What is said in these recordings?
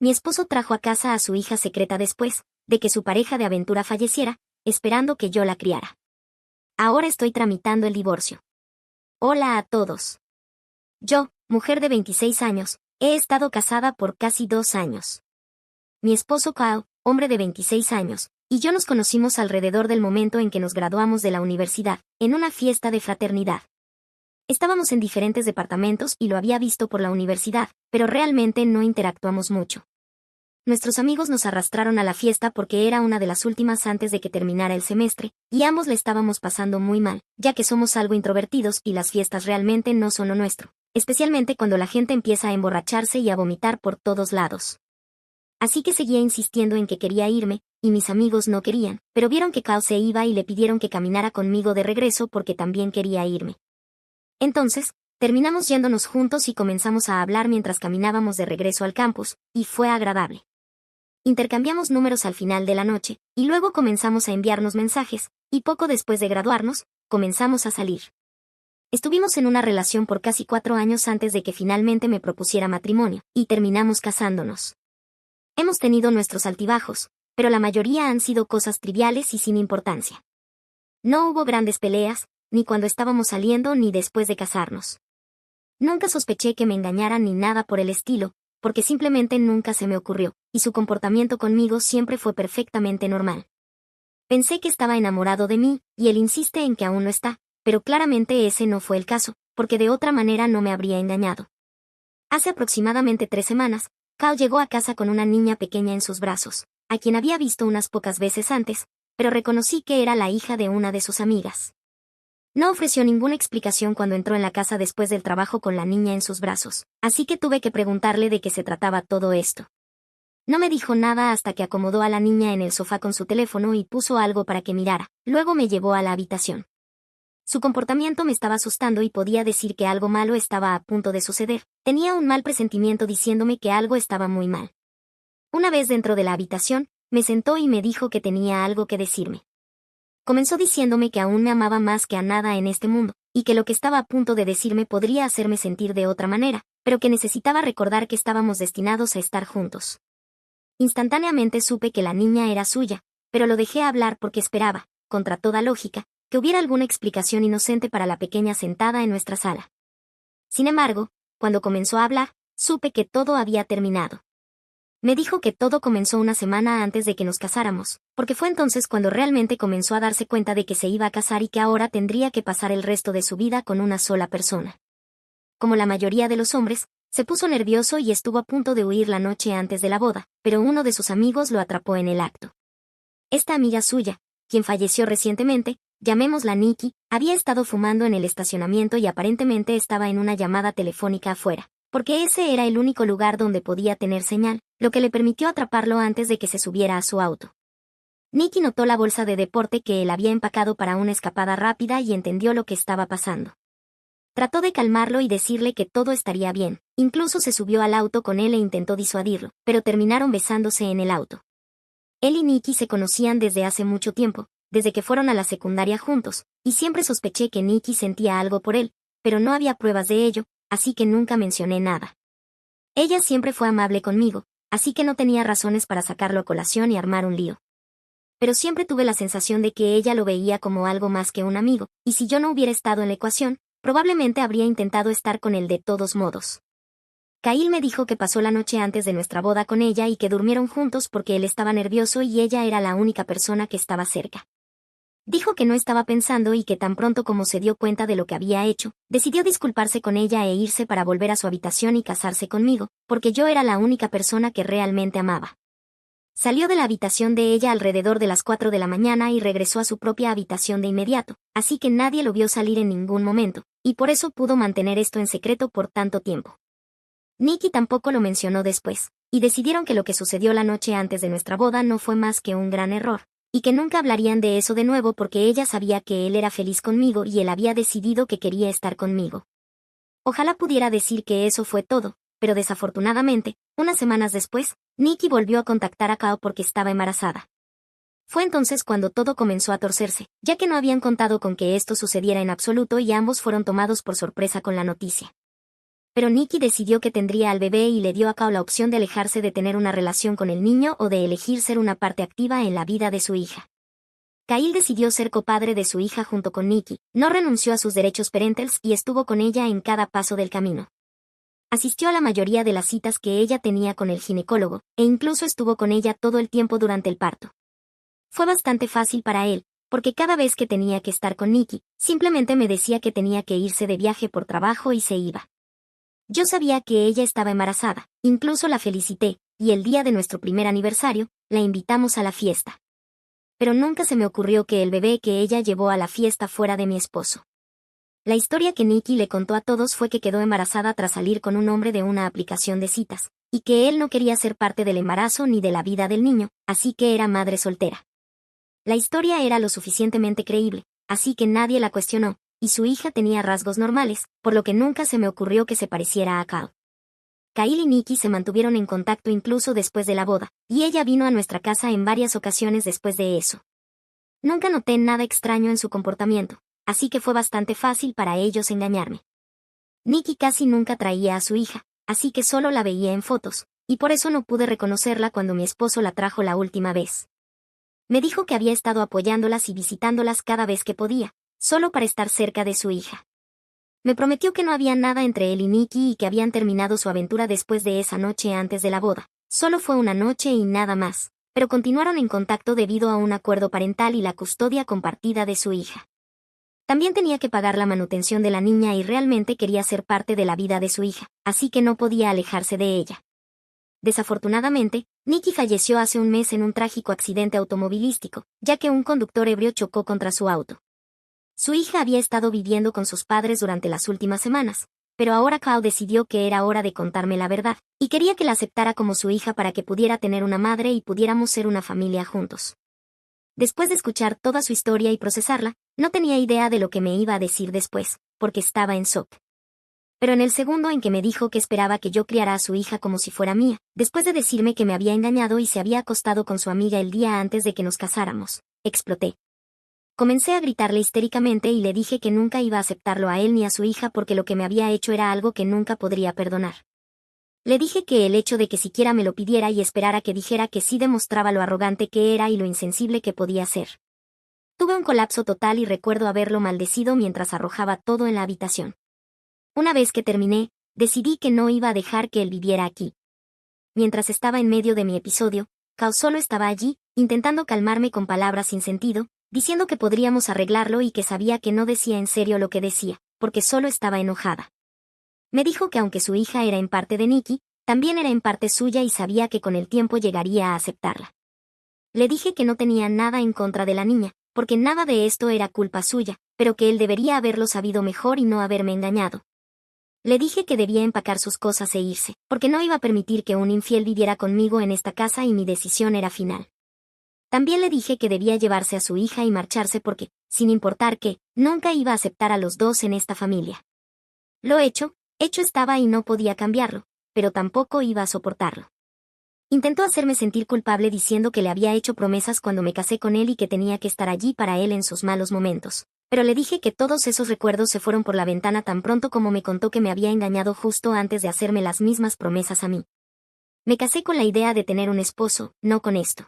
Mi esposo trajo a casa a su hija secreta después de que su pareja de aventura falleciera, esperando que yo la criara. Ahora estoy tramitando el divorcio. Hola a todos. Yo, mujer de 26 años, he estado casada por casi 2 años. Mi esposo Kyle, hombre de 26 años, y yo nos conocimos alrededor del momento en que nos graduamos de la universidad, en una fiesta de fraternidad. Estábamos en diferentes departamentos y lo había visto por la universidad, pero realmente no interactuamos mucho. Nuestros amigos nos arrastraron a la fiesta porque era una de las últimas antes de que terminara el semestre, y ambos le estábamos pasando muy mal, ya que somos algo introvertidos y las fiestas realmente no son lo nuestro, especialmente cuando la gente empieza a emborracharse y a vomitar por todos lados. Así que seguía insistiendo en que quería irme, y mis amigos no querían, pero vieron que Kyle se iba y le pidieron que caminara conmigo de regreso porque también quería irme. Entonces, terminamos yéndonos juntos y comenzamos a hablar mientras caminábamos de regreso al campus, y fue agradable. Intercambiamos números al final de la noche, y luego comenzamos a enviarnos mensajes, y poco después de graduarnos, comenzamos a salir. Estuvimos en una relación por casi 4 años antes de que finalmente me propusiera matrimonio, y terminamos casándonos. Hemos tenido nuestros altibajos, pero la mayoría han sido cosas triviales y sin importancia. No hubo grandes peleas, ni cuando estábamos saliendo ni después de casarnos. Nunca sospeché que me engañaran ni nada por el estilo, porque simplemente nunca se me ocurrió, y su comportamiento conmigo siempre fue perfectamente normal. Pensé que estaba enamorado de mí, y él insiste en que aún no está, pero claramente ese no fue el caso, porque de otra manera no me habría engañado. Hace aproximadamente 3 semanas, Kyle llegó a casa con una niña pequeña en sus brazos, a quien había visto unas pocas veces antes, pero reconocí que era la hija de una de sus amigas. No ofreció ninguna explicación cuando entró en la casa después del trabajo con la niña en sus brazos, así que tuve que preguntarle de qué se trataba todo esto. No me dijo nada hasta que acomodó a la niña en el sofá con su teléfono y puso algo para que mirara, luego me llevó a la habitación. Su comportamiento me estaba asustando y podía decir que algo malo estaba a punto de suceder. Tenía un mal presentimiento diciéndome que algo estaba muy mal. Una vez dentro de la habitación, me sentó y me dijo que tenía algo que decirme. Comenzó diciéndome que aún me amaba más que a nada en este mundo, y que lo que estaba a punto de decirme podría hacerme sentir de otra manera, pero que necesitaba recordar que estábamos destinados a estar juntos. Instantáneamente supe que la niña era suya, pero lo dejé hablar porque esperaba, contra toda lógica, que hubiera alguna explicación inocente para la pequeña sentada en nuestra sala. Sin embargo, cuando comenzó a hablar, supe que todo había terminado. Me dijo que todo comenzó una semana antes de que nos casáramos, porque fue entonces cuando realmente comenzó a darse cuenta de que se iba a casar y que ahora tendría que pasar el resto de su vida con una sola persona. Como la mayoría de los hombres, se puso nervioso y estuvo a punto de huir la noche antes de la boda, pero uno de sus amigos lo atrapó en el acto. Esta amiga suya, quien falleció recientemente, llamémosla Nikki, había estado fumando en el estacionamiento y aparentemente estaba en una llamada telefónica afuera, porque ese era el único lugar donde podía tener señal, lo que le permitió atraparlo antes de que se subiera a su auto. Nikki notó la bolsa de deporte que él había empacado para una escapada rápida y entendió lo que estaba pasando. Trató de calmarlo y decirle que todo estaría bien, incluso se subió al auto con él e intentó disuadirlo, pero terminaron besándose en el auto. Él y Nikki se conocían desde hace mucho tiempo, desde que fueron a la secundaria juntos, y siempre sospeché que Nikki sentía algo por él, pero no había pruebas de ello, así que nunca mencioné nada. Ella siempre fue amable conmigo, así que no tenía razones para sacarlo a colación y armar un lío. Pero siempre tuve la sensación de que ella lo veía como algo más que un amigo, y si yo no hubiera estado en la ecuación, probablemente habría intentado estar con él de todos modos. Kyle me dijo que pasó la noche antes de nuestra boda con ella y que durmieron juntos porque él estaba nervioso y ella era la única persona que estaba cerca. Dijo que no estaba pensando y que tan pronto como se dio cuenta de lo que había hecho, decidió disculparse con ella e irse para volver a su habitación y casarse conmigo, porque yo era la única persona que realmente amaba. Salió de la habitación de ella alrededor de las 4 de la mañana y regresó a su propia habitación de inmediato, así que nadie lo vio salir en ningún momento, y por eso pudo mantener esto en secreto por tanto tiempo. Nikki tampoco lo mencionó después, y decidieron que lo que sucedió la noche antes de nuestra boda no fue más que un gran error, y que nunca hablarían de eso de nuevo porque ella sabía que él era feliz conmigo y él había decidido que quería estar conmigo. Ojalá pudiera decir que eso fue todo, pero desafortunadamente, unas semanas después, Nikki volvió a contactar a Kao porque estaba embarazada. Fue entonces cuando todo comenzó a torcerse, ya que no habían contado con que esto sucediera en absoluto y ambos fueron tomados por sorpresa con la noticia. Pero Nikki decidió que tendría al bebé y le dio a Kao la opción de alejarse de tener una relación con el niño o de elegir ser una parte activa en la vida de su hija. Kyle decidió ser copadre de su hija junto con Nikki, no renunció a sus derechos parentales y estuvo con ella en cada paso del camino. Asistió a la mayoría de las citas que ella tenía con el ginecólogo, e incluso estuvo con ella todo el tiempo durante el parto. Fue bastante fácil para él, porque cada vez que tenía que estar con Nikki, simplemente me decía que tenía que irse de viaje por trabajo y se iba. Yo sabía que ella estaba embarazada, incluso la felicité, y el día de nuestro primer aniversario, la invitamos a la fiesta. Pero nunca se me ocurrió que el bebé que ella llevó a la fiesta fuera de mi esposo. La historia que Nikki le contó a todos fue que quedó embarazada tras salir con un hombre de una aplicación de citas, y que él no quería ser parte del embarazo ni de la vida del niño, así que era madre soltera. La historia era lo suficientemente creíble, así que nadie la cuestionó, y su hija tenía rasgos normales, por lo que nunca se me ocurrió que se pareciera a Kao. Kyle y Nikki se mantuvieron en contacto incluso después de la boda, y ella vino a nuestra casa en varias ocasiones después de eso. Nunca noté nada extraño en su comportamiento, así que fue bastante fácil para ellos engañarme. Nikki casi nunca traía a su hija, así que solo la veía en fotos, y por eso no pude reconocerla cuando mi esposo la trajo la última vez. Me dijo que había estado apoyándolas y visitándolas cada vez que podía, solo para estar cerca de su hija. Me prometió que no había nada entre él y Nikki y que habían terminado su aventura después de esa noche antes de la boda. Solo fue una noche y nada más, pero continuaron en contacto debido a un acuerdo parental y la custodia compartida de su hija. También tenía que pagar la manutención de la niña y realmente quería ser parte de la vida de su hija, así que no podía alejarse de ella. Desafortunadamente, Nikki falleció hace un mes en un trágico accidente automovilístico, ya que un conductor ebrio chocó contra su auto. Su hija había estado viviendo con sus padres durante las últimas semanas, pero ahora Kao decidió que era hora de contarme la verdad, y quería que la aceptara como su hija para que pudiera tener una madre y pudiéramos ser una familia juntos. Después de escuchar toda su historia y procesarla, no tenía idea de lo que me iba a decir después, porque estaba en shock. Pero en el segundo en que me dijo que esperaba que yo criara a su hija como si fuera mía, después de decirme que me había engañado y se había acostado con su amiga el día antes de que nos casáramos, exploté. Comencé a gritarle histéricamente y le dije que nunca iba a aceptarlo a él ni a su hija porque lo que me había hecho era algo que nunca podría perdonar. Le dije que el hecho de que siquiera me lo pidiera y esperara que dijera que sí demostraba lo arrogante que era y lo insensible que podía ser. Tuve un colapso total y recuerdo haberlo maldecido mientras arrojaba todo en la habitación. Una vez que terminé, decidí que no iba a dejar que él viviera aquí. Mientras estaba en medio de mi episodio, Kao solo estaba allí, intentando calmarme con palabras sin sentido, diciendo que podríamos arreglarlo y que sabía que no decía en serio lo que decía, porque solo estaba enojada. Me dijo que aunque su hija era en parte de Nikki, también era en parte suya y sabía que con el tiempo llegaría a aceptarla. Le dije que no tenía nada en contra de la niña, porque nada de esto era culpa suya, pero que él debería haberlo sabido mejor y no haberme engañado. Le dije que debía empacar sus cosas e irse, porque no iba a permitir que un infiel viviera conmigo en esta casa y mi decisión era final. También le dije que debía llevarse a su hija y marcharse porque, sin importar qué, nunca iba a aceptar a los dos en esta familia. Lo hecho estaba y no podía cambiarlo, pero tampoco iba a soportarlo. Intentó hacerme sentir culpable diciendo que le había hecho promesas cuando me casé con él y que tenía que estar allí para él en sus malos momentos. Pero le dije que todos esos recuerdos se fueron por la ventana tan pronto como me contó que me había engañado justo antes de hacerme las mismas promesas a mí. Me casé con la idea de tener un esposo, no con esto.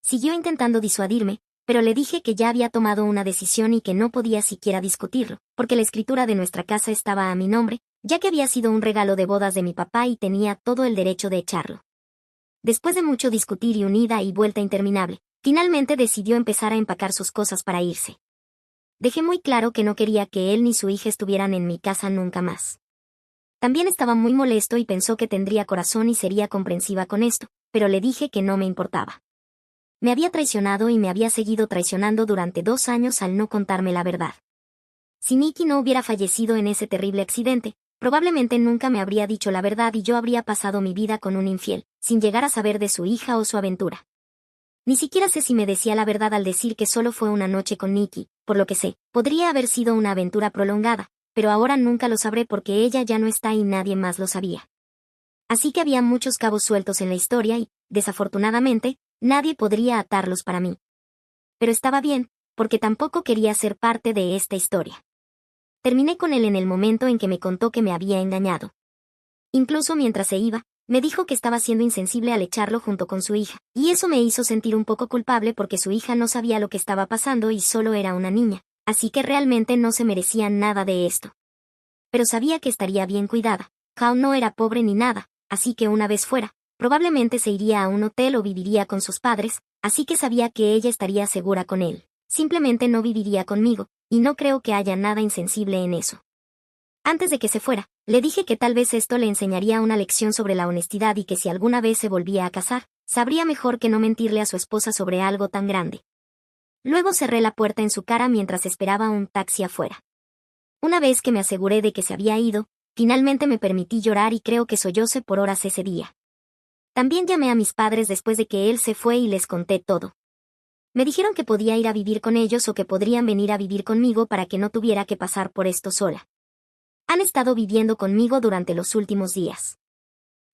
Siguió intentando disuadirme, pero le dije que ya había tomado una decisión y que no podía siquiera discutirlo, porque la escritura de nuestra casa estaba a mi nombre, ya que había sido un regalo de bodas de mi papá y tenía todo el derecho de echarlo. Después de mucho discutir y una ida y vuelta interminable, finalmente decidió empezar a empacar sus cosas para irse. Dejé muy claro que no quería que él ni su hija estuvieran en mi casa nunca más. También estaba muy molesto y pensó que tendría corazón y sería comprensiva con esto, pero le dije que no me importaba. Me había traicionado y me había seguido traicionando durante 2 años al no contarme la verdad. Si Nikki no hubiera fallecido en ese terrible accidente, probablemente nunca me habría dicho la verdad y yo habría pasado mi vida con un infiel, sin llegar a saber de su hija o su aventura. Ni siquiera sé si me decía la verdad al decir que solo fue una noche con Nikki, por lo que sé, podría haber sido una aventura prolongada, pero ahora nunca lo sabré porque ella ya no está y nadie más lo sabía. Así que había muchos cabos sueltos en la historia y, desafortunadamente, nadie podría atarlos para mí. Pero estaba bien, porque tampoco quería ser parte de esta historia. Terminé con él en el momento en que me contó que me había engañado, Incluso mientras se iba, me dijo que estaba siendo insensible al echarlo junto con su hija, y eso me hizo sentir un poco culpable porque su hija no sabía lo que estaba pasando y solo era una niña, así que realmente no se merecía nada de esto. Pero sabía que estaría bien cuidada. Kao no era pobre ni nada, así que una vez fuera, probablemente se iría a un hotel o viviría con sus padres, así que sabía que ella estaría segura con él. Simplemente no viviría conmigo, y no creo que haya nada insensible en eso. Antes de que se fuera, le dije que tal vez esto le enseñaría una lección sobre la honestidad y que si alguna vez se volvía a casar, sabría mejor que no mentirle a su esposa sobre algo tan grande. Luego cerré la puerta en su cara mientras esperaba un taxi afuera. Una vez que me aseguré de que se había ido, finalmente me permití llorar y creo que sollocé por horas ese día. También llamé a mis padres después de que él se fue y les conté todo. Me dijeron que podía ir a vivir con ellos o que podrían venir a vivir conmigo para que no tuviera que pasar por esto sola. Han estado viviendo conmigo durante los últimos días.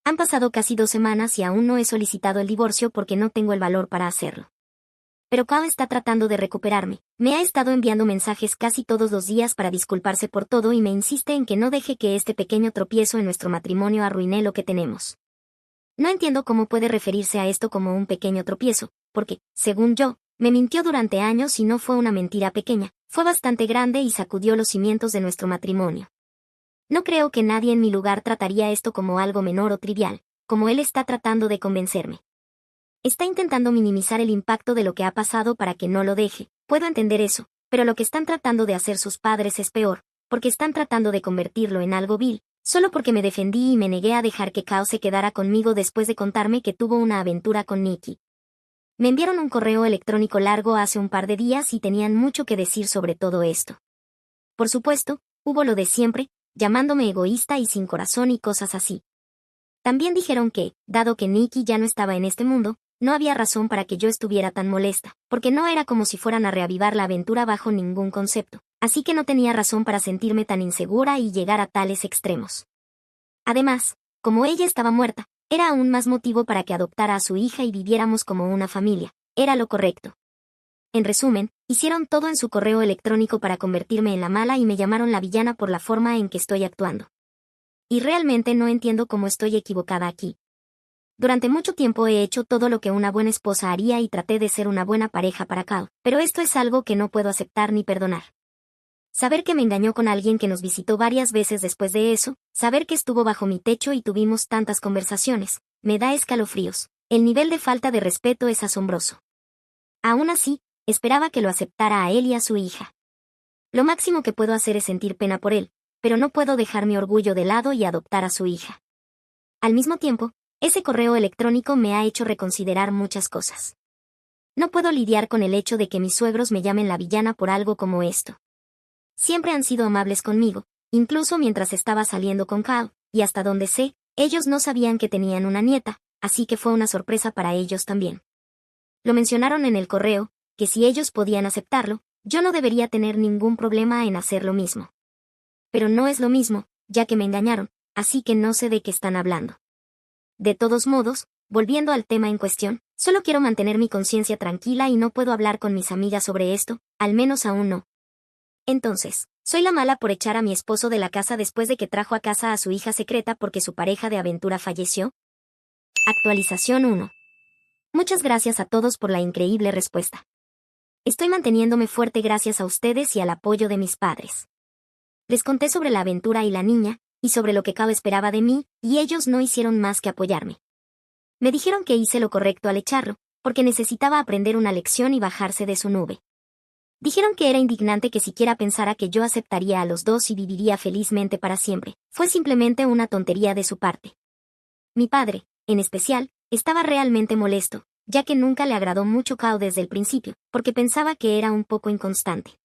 Han pasado casi 2 semanas y aún no he solicitado el divorcio porque no tengo el valor para hacerlo. Pero Kao está tratando de recuperarme. Me ha estado enviando mensajes casi todos los días para disculparse por todo y me insiste en que no deje que este pequeño tropiezo en nuestro matrimonio arruine lo que tenemos. No entiendo cómo puede referirse a esto como un pequeño tropiezo, porque, según yo, me mintió durante años y no fue una mentira pequeña, fue bastante grande y sacudió los cimientos de nuestro matrimonio. No creo que nadie en mi lugar trataría esto como algo menor o trivial, como él está tratando de convencerme. Está intentando minimizar el impacto de lo que ha pasado para que no lo deje, puedo entender eso, pero lo que están tratando de hacer sus padres es peor, porque están tratando de convertirlo en algo vil, solo porque me defendí y me negué a dejar que Kao se quedara conmigo después de contarme que tuvo una aventura con Nikki. Me enviaron un correo electrónico largo hace un par de días y tenían mucho que decir sobre todo esto. Por supuesto, hubo lo de siempre, llamándome egoísta y sin corazón y cosas así. También dijeron que, dado que Nikki ya no estaba en este mundo, no había razón para que yo estuviera tan molesta, porque no era como si fueran a reavivar la aventura bajo ningún concepto, así que no tenía razón para sentirme tan insegura y llegar a tales extremos. Además, como ella estaba muerta, era aún más motivo para que adoptara a su hija y viviéramos como una familia, era lo correcto. En resumen, hicieron todo en su correo electrónico para convertirme en la mala y me llamaron la villana por la forma en que estoy actuando. Y realmente no entiendo cómo estoy equivocada aquí. Durante mucho tiempo he hecho todo lo que una buena esposa haría y traté de ser una buena pareja para Kao, pero esto es algo que no puedo aceptar ni perdonar. Saber que me engañó con alguien que nos visitó varias veces después de eso, saber que estuvo bajo mi techo y tuvimos tantas conversaciones, me da escalofríos. El nivel de falta de respeto es asombroso. Aún así, esperaba que lo aceptara a él y a su hija. Lo máximo que puedo hacer es sentir pena por él, pero no puedo dejar mi orgullo de lado y adoptar a su hija. Al mismo tiempo, ese correo electrónico me ha hecho reconsiderar muchas cosas. No puedo lidiar con el hecho de que mis suegros me llamen la villana por algo como esto. Siempre han sido amables conmigo, incluso mientras estaba saliendo con Kao, y hasta donde sé, ellos no sabían que tenían una nieta, así que fue una sorpresa para ellos también. Lo mencionaron en el correo, que si ellos podían aceptarlo, yo no debería tener ningún problema en hacer lo mismo. Pero no es lo mismo, ya que me engañaron, así que no sé de qué están hablando. De todos modos, volviendo al tema en cuestión, solo quiero mantener mi conciencia tranquila y no puedo hablar con mis amigas sobre esto, al menos aún no. Entonces, ¿soy la mala por echar a mi esposo de la casa después de que trajo a casa a su hija secreta porque su pareja de aventura falleció? Actualización 1. Muchas gracias a todos por la increíble respuesta. Estoy manteniéndome fuerte gracias a ustedes y al apoyo de mis padres. Les conté sobre la aventura y la niña, y sobre lo que Kao esperaba de mí, y ellos no hicieron más que apoyarme. Me dijeron que hice lo correcto al echarlo, porque necesitaba aprender una lección y bajarse de su nube. Dijeron que era indignante que siquiera pensara que yo aceptaría a los dos y viviría felizmente para siempre. Fue simplemente una tontería de su parte. Mi padre, en especial, estaba realmente molesto, ya que nunca le agradó mucho Kao desde el principio, porque pensaba que era un poco inconstante.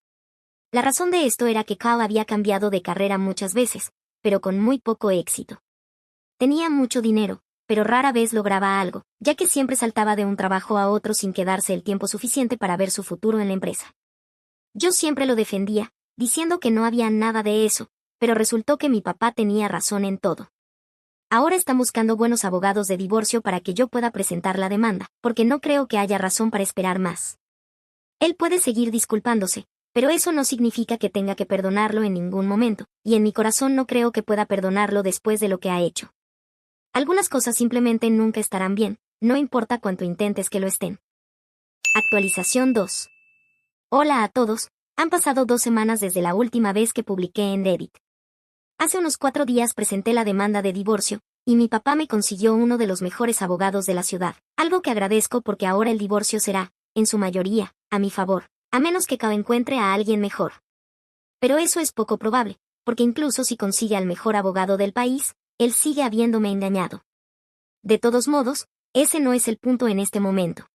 La razón de esto era que Kao había cambiado de carrera muchas veces, pero con muy poco éxito. Tenía mucho dinero, pero rara vez lograba algo, ya que siempre saltaba de un trabajo a otro sin quedarse el tiempo suficiente para ver su futuro en la empresa. Yo siempre lo defendía, diciendo que no había nada de eso, pero resultó que mi papá tenía razón en todo. Ahora están buscando buenos abogados de divorcio para que yo pueda presentar la demanda, porque no creo que haya razón para esperar más. Él puede seguir disculpándose, pero eso no significa que tenga que perdonarlo en ningún momento, y en mi corazón no creo que pueda perdonarlo después de lo que ha hecho. Algunas cosas simplemente nunca estarán bien, no importa cuánto intentes que lo estén. Actualización 2. Hola a todos, han pasado 2 semanas desde la última vez que publiqué en Reddit. Hace unos 4 días presenté la demanda de divorcio, y mi papá me consiguió uno de los mejores abogados de la ciudad, algo que agradezco porque ahora el divorcio será, en su mayoría, a mi favor, a menos que Kao encuentre a alguien mejor. Pero eso es poco probable, porque incluso si consigue al mejor abogado del país, él sigue habiéndome engañado. De todos modos, ese no es el punto en este momento.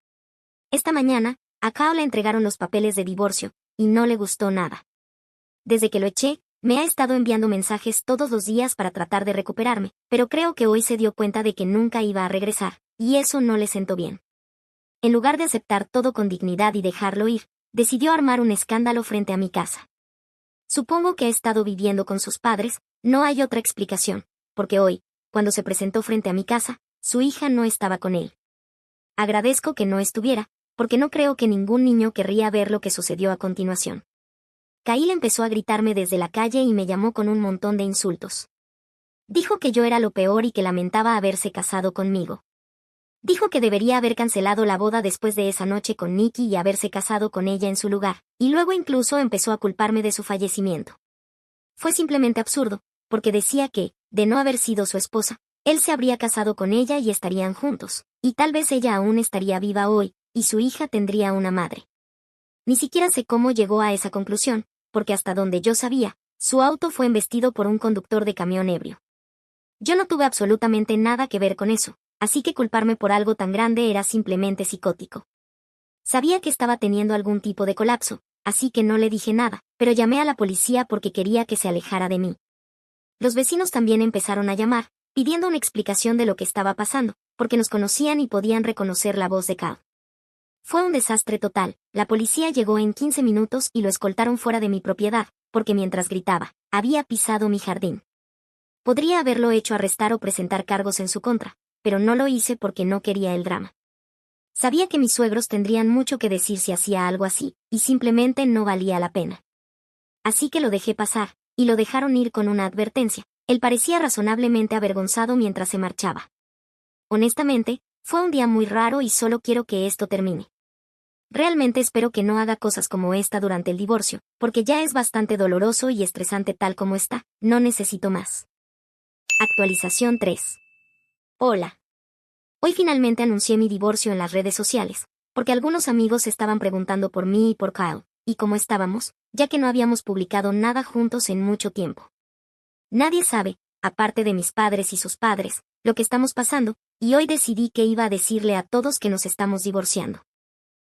Esta mañana, a Kao le entregaron los papeles de divorcio, y no le gustó nada. Desde que lo eché, me ha estado enviando mensajes todos los días para tratar de recuperarme, pero creo que hoy se dio cuenta de que nunca iba a regresar, y eso no le sentó bien. En lugar de aceptar todo con dignidad y dejarlo ir, decidió armar un escándalo frente a mi casa. Supongo que ha estado viviendo con sus padres, no hay otra explicación, porque hoy, cuando se presentó frente a mi casa, su hija no estaba con él. Agradezco que no estuviera, porque no creo que ningún niño querría ver lo que sucedió a continuación. Kyle empezó a gritarme desde la calle y me llamó con un montón de insultos. Dijo que yo era lo peor y que lamentaba haberse casado conmigo. Dijo que debería haber cancelado la boda después de esa noche con Nikki y haberse casado con ella en su lugar, y luego incluso empezó a culparme de su fallecimiento. Fue simplemente absurdo, porque decía que, de no haber sido su esposa, él se habría casado con ella y estarían juntos, y tal vez ella aún estaría viva hoy, y su hija tendría una madre. Ni siquiera sé cómo llegó a esa conclusión, porque hasta donde yo sabía, su auto fue embestido por un conductor de camión ebrio. Yo no tuve absolutamente nada que ver con eso, así que culparme por algo tan grande era simplemente psicótico. Sabía que estaba teniendo algún tipo de colapso, así que no le dije nada, pero llamé a la policía porque quería que se alejara de mí. Los vecinos también empezaron a llamar, pidiendo una explicación de lo que estaba pasando, porque nos conocían y podían reconocer la voz de Kao. Fue un desastre total, la policía llegó en 15 minutos y lo escoltaron fuera de mi propiedad, porque mientras gritaba, había pisado mi jardín. Podría haberlo hecho arrestar o presentar cargos en su contra, pero no lo hice porque no quería el drama. Sabía que mis suegros tendrían mucho que decir si hacía algo así, y simplemente no valía la pena. Así que lo dejé pasar, y lo dejaron ir con una advertencia. Él parecía razonablemente avergonzado mientras se marchaba. Honestamente, fue un día muy raro y solo quiero que esto termine. Realmente espero que no haga cosas como esta durante el divorcio, porque ya es bastante doloroso y estresante tal como está, no necesito más. Actualización 3. Hola. Hoy finalmente anuncié mi divorcio en las redes sociales, porque algunos amigos estaban preguntando por mí y por Kyle, y cómo estábamos, ya que no habíamos publicado nada juntos en mucho tiempo. Nadie sabe, aparte de mis padres y sus padres, lo que estamos pasando, y hoy decidí que iba a decirle a todos que nos estamos divorciando.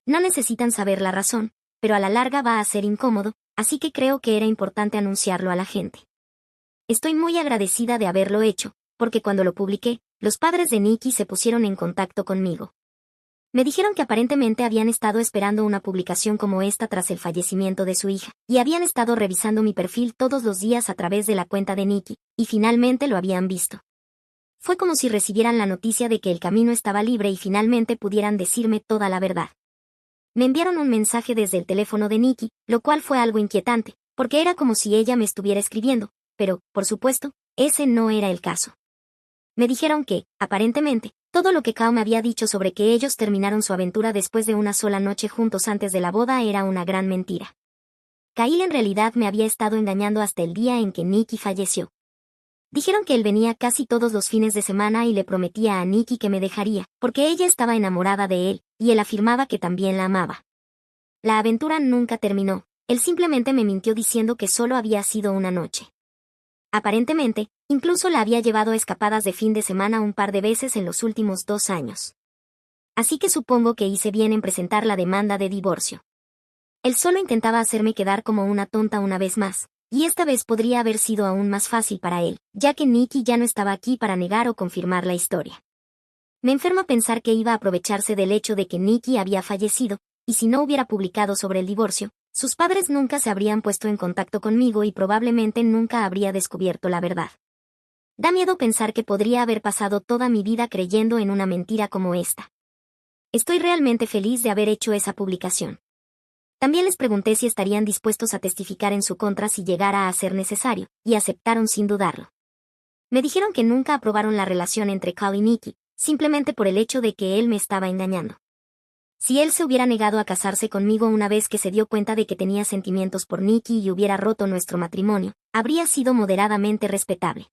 No necesitan saber la razón, pero a la larga va a ser incómodo, así que creo que era importante anunciarlo a la gente. Estoy muy agradecida de haberlo hecho, porque cuando lo publiqué, los padres de Nikki se pusieron en contacto conmigo. Me dijeron que aparentemente habían estado esperando una publicación como esta tras el fallecimiento de su hija, y habían estado revisando mi perfil todos los días a través de la cuenta de Nikki, y finalmente lo habían visto. Fue como si recibieran la noticia de que el camino estaba libre y finalmente pudieran decirme toda la verdad. Me enviaron un mensaje desde el teléfono de Nikki, lo cual fue algo inquietante, porque era como si ella me estuviera escribiendo, pero, por supuesto, ese no era el caso. Me dijeron que, aparentemente, todo lo que Kao me había dicho sobre que ellos terminaron su aventura después de una sola noche juntos antes de la boda era una gran mentira. Kyle en realidad me había estado engañando hasta el día en que Nikki falleció. Dijeron que él venía casi todos los fines de semana y le prometía a Nikki que me dejaría, porque ella estaba enamorada de él, y él afirmaba que también la amaba. La aventura nunca terminó, él simplemente me mintió diciendo que solo había sido una noche. Aparentemente, incluso la había llevado a escapadas de fin de semana un par de veces en los últimos 2 años. Así que supongo que hice bien en presentar la demanda de divorcio. Él solo intentaba hacerme quedar como una tonta una vez más, y esta vez podría haber sido aún más fácil para él, ya que Nikki ya no estaba aquí para negar o confirmar la historia. Me enferma pensar que iba a aprovecharse del hecho de que Nikki había fallecido, y si no hubiera publicado sobre el divorcio, sus padres nunca se habrían puesto en contacto conmigo y probablemente nunca habría descubierto la verdad. Da miedo pensar que podría haber pasado toda mi vida creyendo en una mentira como esta. Estoy realmente feliz de haber hecho esa publicación. También les pregunté si estarían dispuestos a testificar en su contra si llegara a ser necesario, y aceptaron sin dudarlo. Me dijeron que nunca aprobaron la relación entre Cal y Nicky, simplemente por el hecho de que él me estaba engañando. Si él se hubiera negado a casarse conmigo una vez que se dio cuenta de que tenía sentimientos por Nicky y hubiera roto nuestro matrimonio, habría sido moderadamente respetable.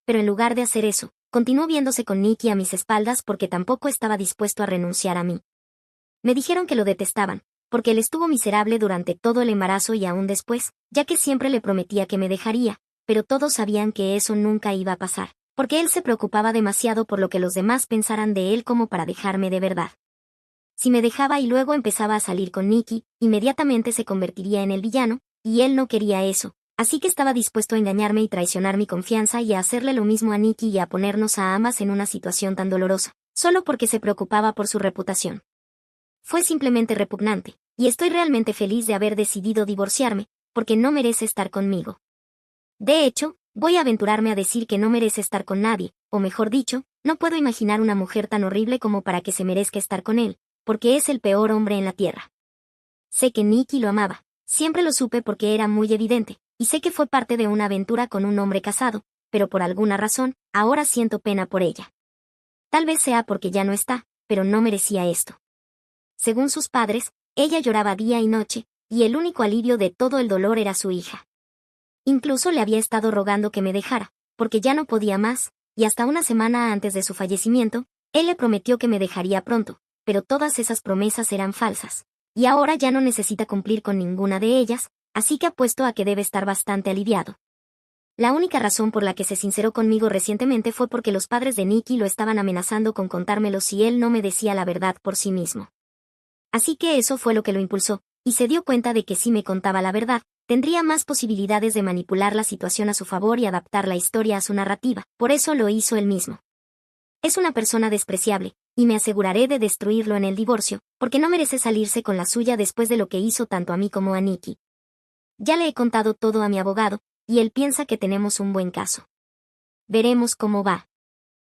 Pero en lugar de hacer eso, continuó viéndose con Nicky a mis espaldas porque tampoco estaba dispuesto a renunciar a mí. Me dijeron que lo detestaban, porque él estuvo miserable durante todo el embarazo y aún después, ya que siempre le prometía que me dejaría, pero todos sabían que eso nunca iba a pasar, porque él se preocupaba demasiado por lo que los demás pensaran de él como para dejarme de verdad. Si me dejaba y luego empezaba a salir con Nicky, inmediatamente se convertiría en el villano, y él no quería eso, así que estaba dispuesto a engañarme y traicionar mi confianza y a hacerle lo mismo a Nicky y a ponernos a ambas en una situación tan dolorosa, solo porque se preocupaba por su reputación. Fue simplemente repugnante, y estoy realmente feliz de haber decidido divorciarme, porque no merece estar conmigo. De hecho, voy a aventurarme a decir que no merece estar con nadie, o mejor dicho, no puedo imaginar una mujer tan horrible como para que se merezca estar con él, porque es el peor hombre en la tierra. Sé que Nicky lo amaba, siempre lo supe porque era muy evidente, y sé que fue parte de una aventura con un hombre casado, pero por alguna razón, ahora siento pena por ella. Tal vez sea porque ya no está, pero no merecía esto. Según sus padres, ella lloraba día y noche, y el único alivio de todo el dolor era su hija. Incluso le había estado rogando que me dejara, porque ya no podía más, y hasta una semana antes de su fallecimiento, él le prometió que me dejaría pronto, pero todas esas promesas eran falsas, y ahora ya no necesita cumplir con ninguna de ellas, así que apuesto a que debe estar bastante aliviado. La única razón por la que se sinceró conmigo recientemente fue porque los padres de Nicky lo estaban amenazando con contármelo si él no me decía la verdad por sí mismo. Así que eso fue lo que lo impulsó, y se dio cuenta de que si me contaba la verdad, tendría más posibilidades de manipular la situación a su favor y adaptar la historia a su narrativa, por eso lo hizo él mismo. Es una persona despreciable, y me aseguraré de destruirlo en el divorcio, porque no merece salirse con la suya después de lo que hizo tanto a mí como a Nicky. Ya le he contado todo a mi abogado, y él piensa que tenemos un buen caso. Veremos cómo va.